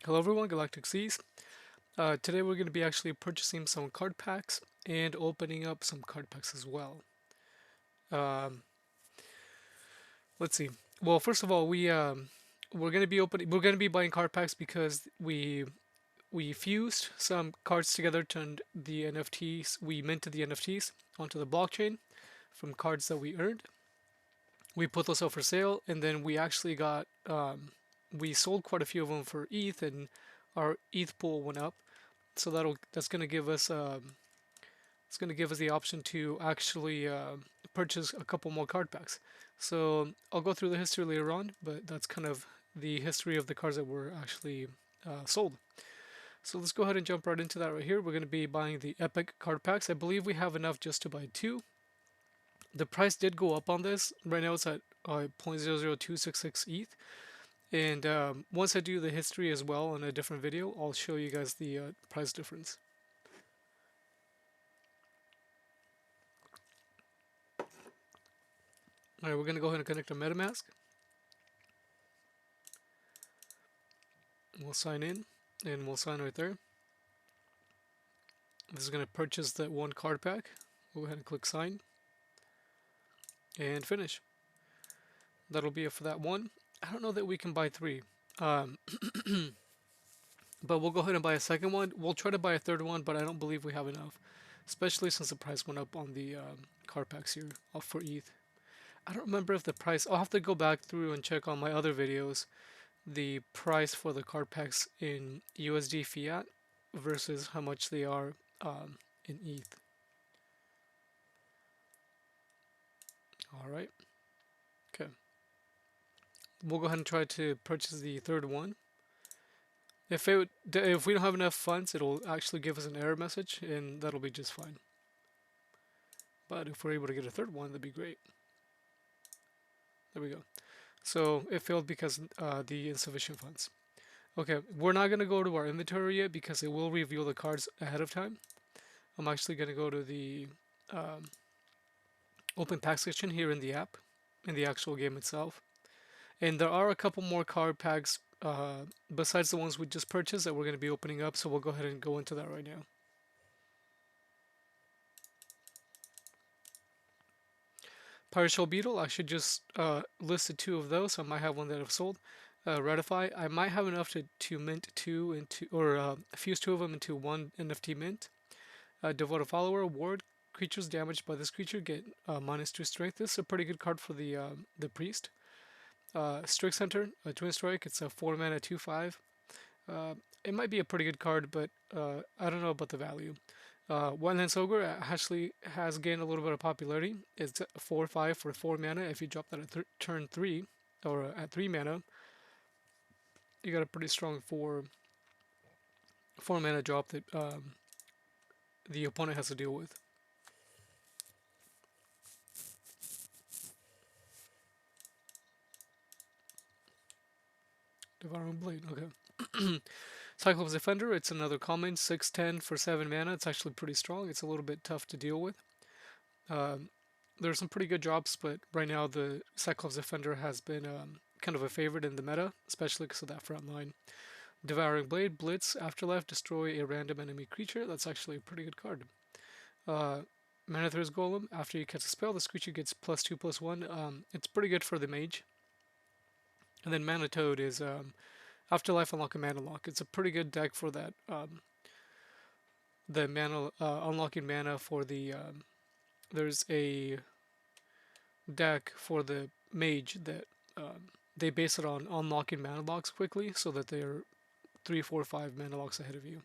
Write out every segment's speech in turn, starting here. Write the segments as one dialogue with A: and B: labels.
A: Hello everyone, Galactic Seas. Today we're going to be actually purchasing some card packs and opening up some card packs as well. Um, let's see. Well, first of all, we're going to be buying card packs because we fused some cards together, turned the NFTs, we minted the NFTs onto the blockchain from cards that we earned. We put those up for sale, and then we actually we sold quite a few of them for ETH, and our ETH pool went up. So that's going to give us it's going to give us the option to actually purchase a couple more card packs. So I'll go through the history later on, but that's kind of the history of the cards that were actually sold. So let's go ahead and jump right into that right here. We're going to be buying the Epic card packs. I believe we have enough just to buy two. The price did go up on this. Right now it's at 0.00266 ETH. And once I do the history as well in a different video, I'll show you guys the price difference. Alright, we're going to go ahead and connect our MetaMask. We'll sign in, and we'll sign right there. This is going to purchase that one card pack. We'll go ahead and click sign, and finish. That'll be it for that one. I don't know that we can buy three. Um, but we'll go ahead and buy a second one. We'll try to buy a third one, but I don't believe we have enough. Especially since the price went up on the card packs here for ETH. I don't remember if the price... I'll have to go back through and check on my other videos the price for the card packs in USD fiat versus how much they are in ETH. Alright. Okay. We'll go ahead and try to purchase the third one. If we don't have enough funds, it'll actually give us an error message, and that'll be just fine. But if we're able to get a third one, that'd be great. There we go. So it failed because the insufficient funds. Okay, we're not going to go to our inventory yet because it will reveal the cards ahead of time. I'm actually going to go to the open pack section here in the app, in the actual game itself. And there are a couple more card packs besides the ones we just purchased that we're going to be opening up, so we'll go ahead and go into that right now. Pirate Shell Beetle, I should just listed two of those. I might have one that I've sold. Ratify, I might have enough to mint two into, or fuse two of them into one NFT mint. Devoted Follower, Ward, creatures damaged by this creature get -2 strength. This is a pretty good card for the priest. Strix Hunter, a Twin Strike, it's a 4 mana 2/5. It might be a pretty good card, but I don't know about the value. One Lance Ogre actually has gained a little bit of popularity. It's 4/5 for 4 mana. If you drop that at turn 3, or at 3 mana, you got a pretty strong 4 mana drop that the opponent has to deal with. Devouring Blade, okay. Cyclops Defender, it's another common, 6/10 for 7 mana. It's actually pretty strong. It's a little bit tough to deal with. There are some pretty good drops, but right now the Cyclops Defender has been kind of a favorite in the meta, especially because of that front line. Devouring Blade, Blitz, Afterlife, destroy a random enemy creature. That's actually a pretty good card. Manather's Golem, after you cast a spell, this creature gets +2/+1. It's pretty good for the mage. And then Mana Toad is Afterlife Unlock and Mana Lock. It's a pretty good deck for that. The mana unlocking mana for the there's a deck for the mage that they base it on unlocking mana locks quickly, so that they're 3, 4, 5 mana locks ahead of you.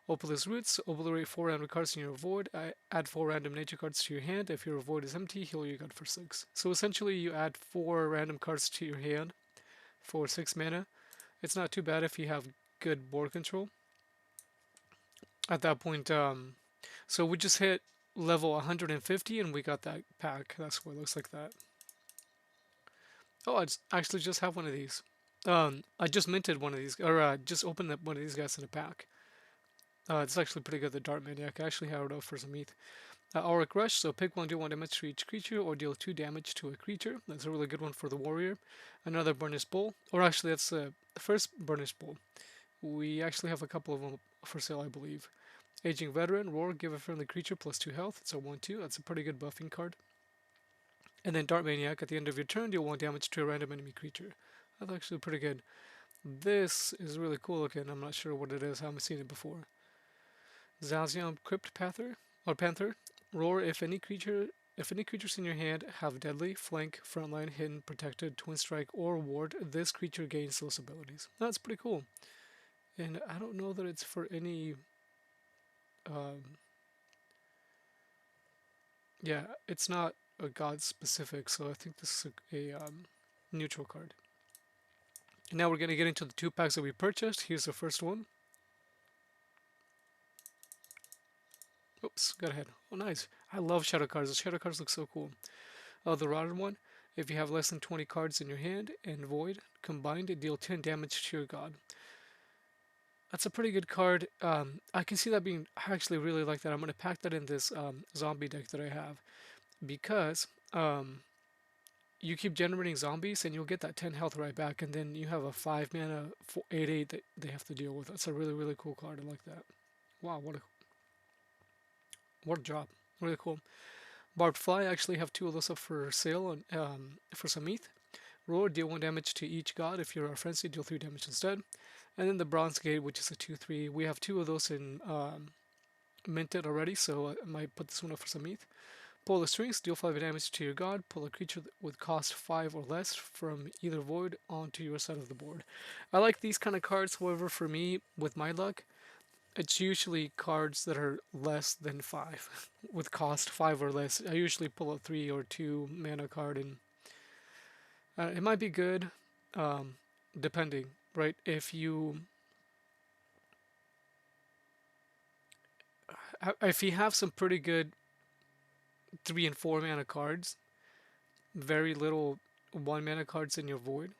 A: Opal's Roots, obliterate 4 random cards in your void. Add 4 random nature cards to your hand. If your void is empty, heal your god for 6. So essentially, you add 4 random cards to your hand for 6 mana. It's not too bad if you have good board control. At that point, so we just hit level 150 and we got that pack. That's what it looks like that. Oh, I actually just have one of these. I just minted one of these, or just opened up one of these guys in a pack. It's actually pretty good, the Dart Maniac. I actually have it up for some ETH. Auric Rush, so pick one, deal 1 damage to each creature, or deal 2 damage to a creature. That's a really good one for the warrior. Another Burnished Bull, or actually that's the first Burnished Bull. We actually have a couple of them for sale, I believe. Aging Veteran, Roar, give a friendly creature plus 2 health. It's a 1/2. That's a pretty good buffing card. And then Dart Maniac, at the end of your turn, deal 1 damage to a random enemy creature. That's actually pretty good. This is really cool looking. I'm not sure what it is. I haven't seen it before. Zazian Crypt Panther or Panther. Roar if any creatures in your hand have deadly, flank, frontline, hidden, protected, twin strike, or ward, this creature gains those abilities. That's pretty cool. And I don't know that it's for any um, yeah, it's not a god specific, so I think this is a neutral card. And now we're gonna get into the 2 packs that we purchased. Here's the first one. Oops, got ahead. Oh, nice. I love shadow cards. The shadow cards look so cool. The rotted one. If you have less than 20 cards in your hand and void combined, deal 10 damage to your god. That's a pretty good card. I can see that being. I actually really like that. I'm gonna pack that in this zombie deck that I have because you keep generating zombies and you'll get that 10 health right back, and then you have a 5 mana 8/8 that they have to deal with. That's a really really cool card. I like that. Wow, what a job. Really cool. Barbed Fly, I actually have 2 of those up for sale on, for some ETH. Roar, deal 1 damage to each god. If you're a frenzy, deal 3 damage instead. And then the Bronze Gate, which is a 2/3. We have 2 of those in minted already, so I might put this one up for some ETH. Pull the strings, deal 5 damage to your god. Pull a creature with cost 5 or less from either void onto your side of the board. I like these kind of cards, however, for me, with my luck, it's usually cards that are less than 5, with cost 5 or less. I usually pull a 3 or 2 mana card, and it might be good, um, depending, right? If you have some pretty good 3 and 4 mana cards, very little 1 mana cards in your void,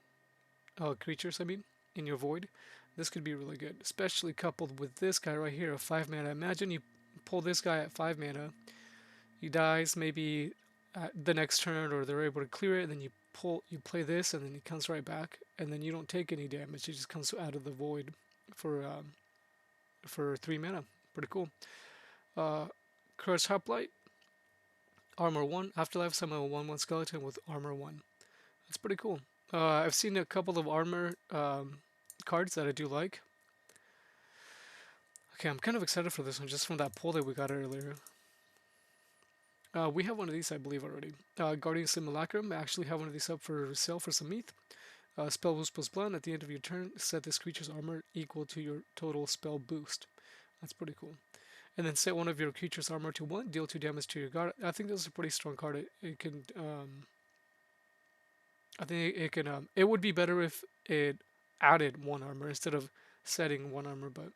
A: creatures, I mean, in your void, this could be really good, especially coupled with this guy right here, a 5 mana. Imagine you pull this guy at 5 mana, he dies maybe at the next turn, or they're able to clear it, and then you play this, and then he comes right back, and then you don't take any damage. He just comes out of the void for 3 mana. Pretty cool. Uh, Curse Hoplite, Armor 1. Afterlife, summon a 1/1 skeleton with Armor 1. That's pretty cool. I've seen a couple of armor cards that I do like. Okay, I'm kind of excited for this one just from that pull that we got earlier. We have one of these, I believe, already. Guardian Simulacrum. I actually have one of these up for sale for some ETH. Spell boost plus blend. At the end of your turn, set this creature's armor equal to your total spell boost. That's pretty cool. And then set one of your creature's armor to 1. Deal 2 damage to your guard. I think this is a pretty strong card. It can. I think it can. It would be better if it added 1 armor instead of setting 1 armor. But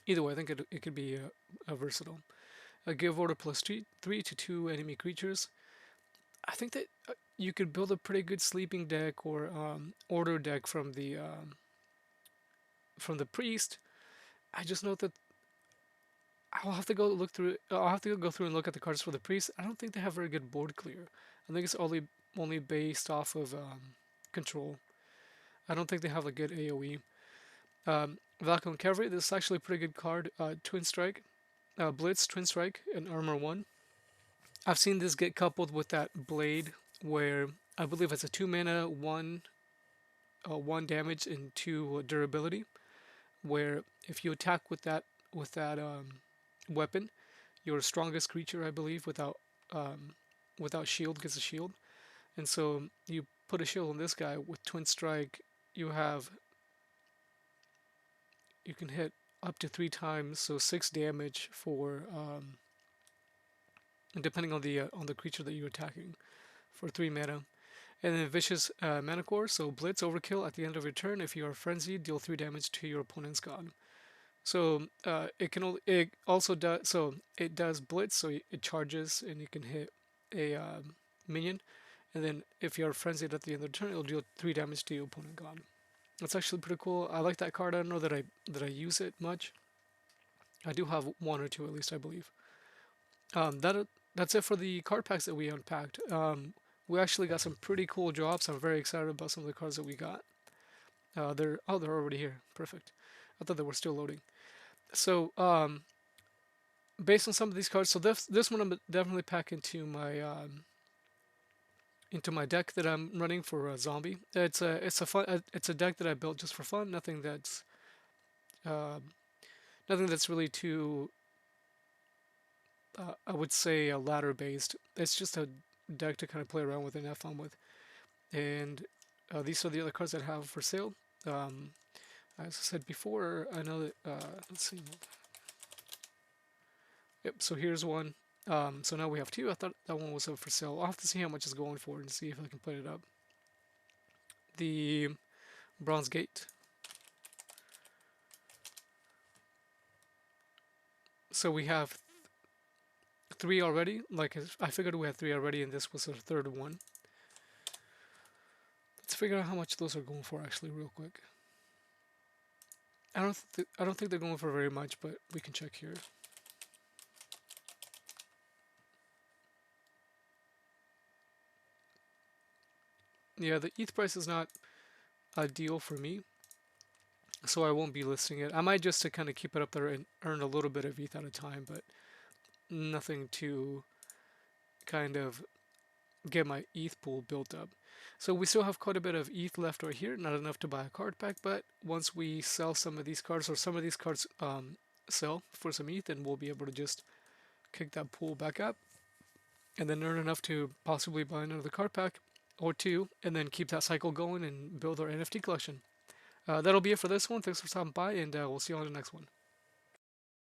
A: either way, I think it could be a versatile. Give order plus 3 to 2 enemy creatures. I think that you could build a pretty good sleeping deck or order deck from the priest. I just know that I'll have to go look through. I'll have to go through and look at the cards for the priest. I don't think they have very good board clear. I think it's only based off of control. I don't think they have a good AOE. Valkyrie Cavalry. This is actually a pretty good card. Twin Strike, Blitz, Twin Strike, and Armor 1. I've seen this get coupled with that blade where I believe it's a 2 mana, 1 damage and 2 durability. Where if you attack with that weapon, your strongest creature, I believe, without shield gets a shield. And so you put a shield on this guy with Twin Strike. You can hit up to 3 times, so 6 damage for depending on the creature that you're attacking, for 3 mana. And then Vicious Manicore, so Blitz Overkill at the end of your turn. If you are frenzied, deal 3 damage to your opponent's god. So it also does, so it does Blitz, so it charges and you can hit a minion. And then if you're frenzied at the end of the turn, it'll deal 3 damage to your opponent god. That's actually pretty cool. I like that card. I don't know that I use it much. I do have 1 or 2 at least, I believe. That's it for the card packs that we unpacked. We actually got some pretty cool drops. I'm very excited about some of the cards that we got. they're already here. Perfect. I thought they were still loading. So based on some of these cards, so this one I'm definitely pack into my deck that I'm running for a zombie. It's a deck that I built just for fun. Uh, nothing that's really too I would say ladder based. It's just a deck to kind of play around with and have fun with. And these are the other cards that I have for sale. Um, as I said before, I know that let's see. Yep. So here's one. So now we have two. I thought that one was up for sale. I'll have to see how much it's going for and see if I can put it up. The Bronze Gate. So we have three already. Like I figured we had three already, and this was the third one. Let's figure out how much those are going for actually, real quick. I don't think they're going for very much, but we can check here. Yeah, the ETH price is not ideal for me, so I won't be listing it. I might just to kind of keep it up there and earn a little bit of ETH at a time, but nothing to kind of get my ETH pool built up. So we still have quite a bit of ETH left right here, not enough to buy a card pack, but once we sell some of these cards, or some of these cards sell for some ETH, then we'll be able to just kick that pool back up and then earn enough to possibly buy another card pack or two, and then keep that cycle going and build our NFT collection. That'll be it for this one. Thanks for stopping by, and we'll see you on the next one.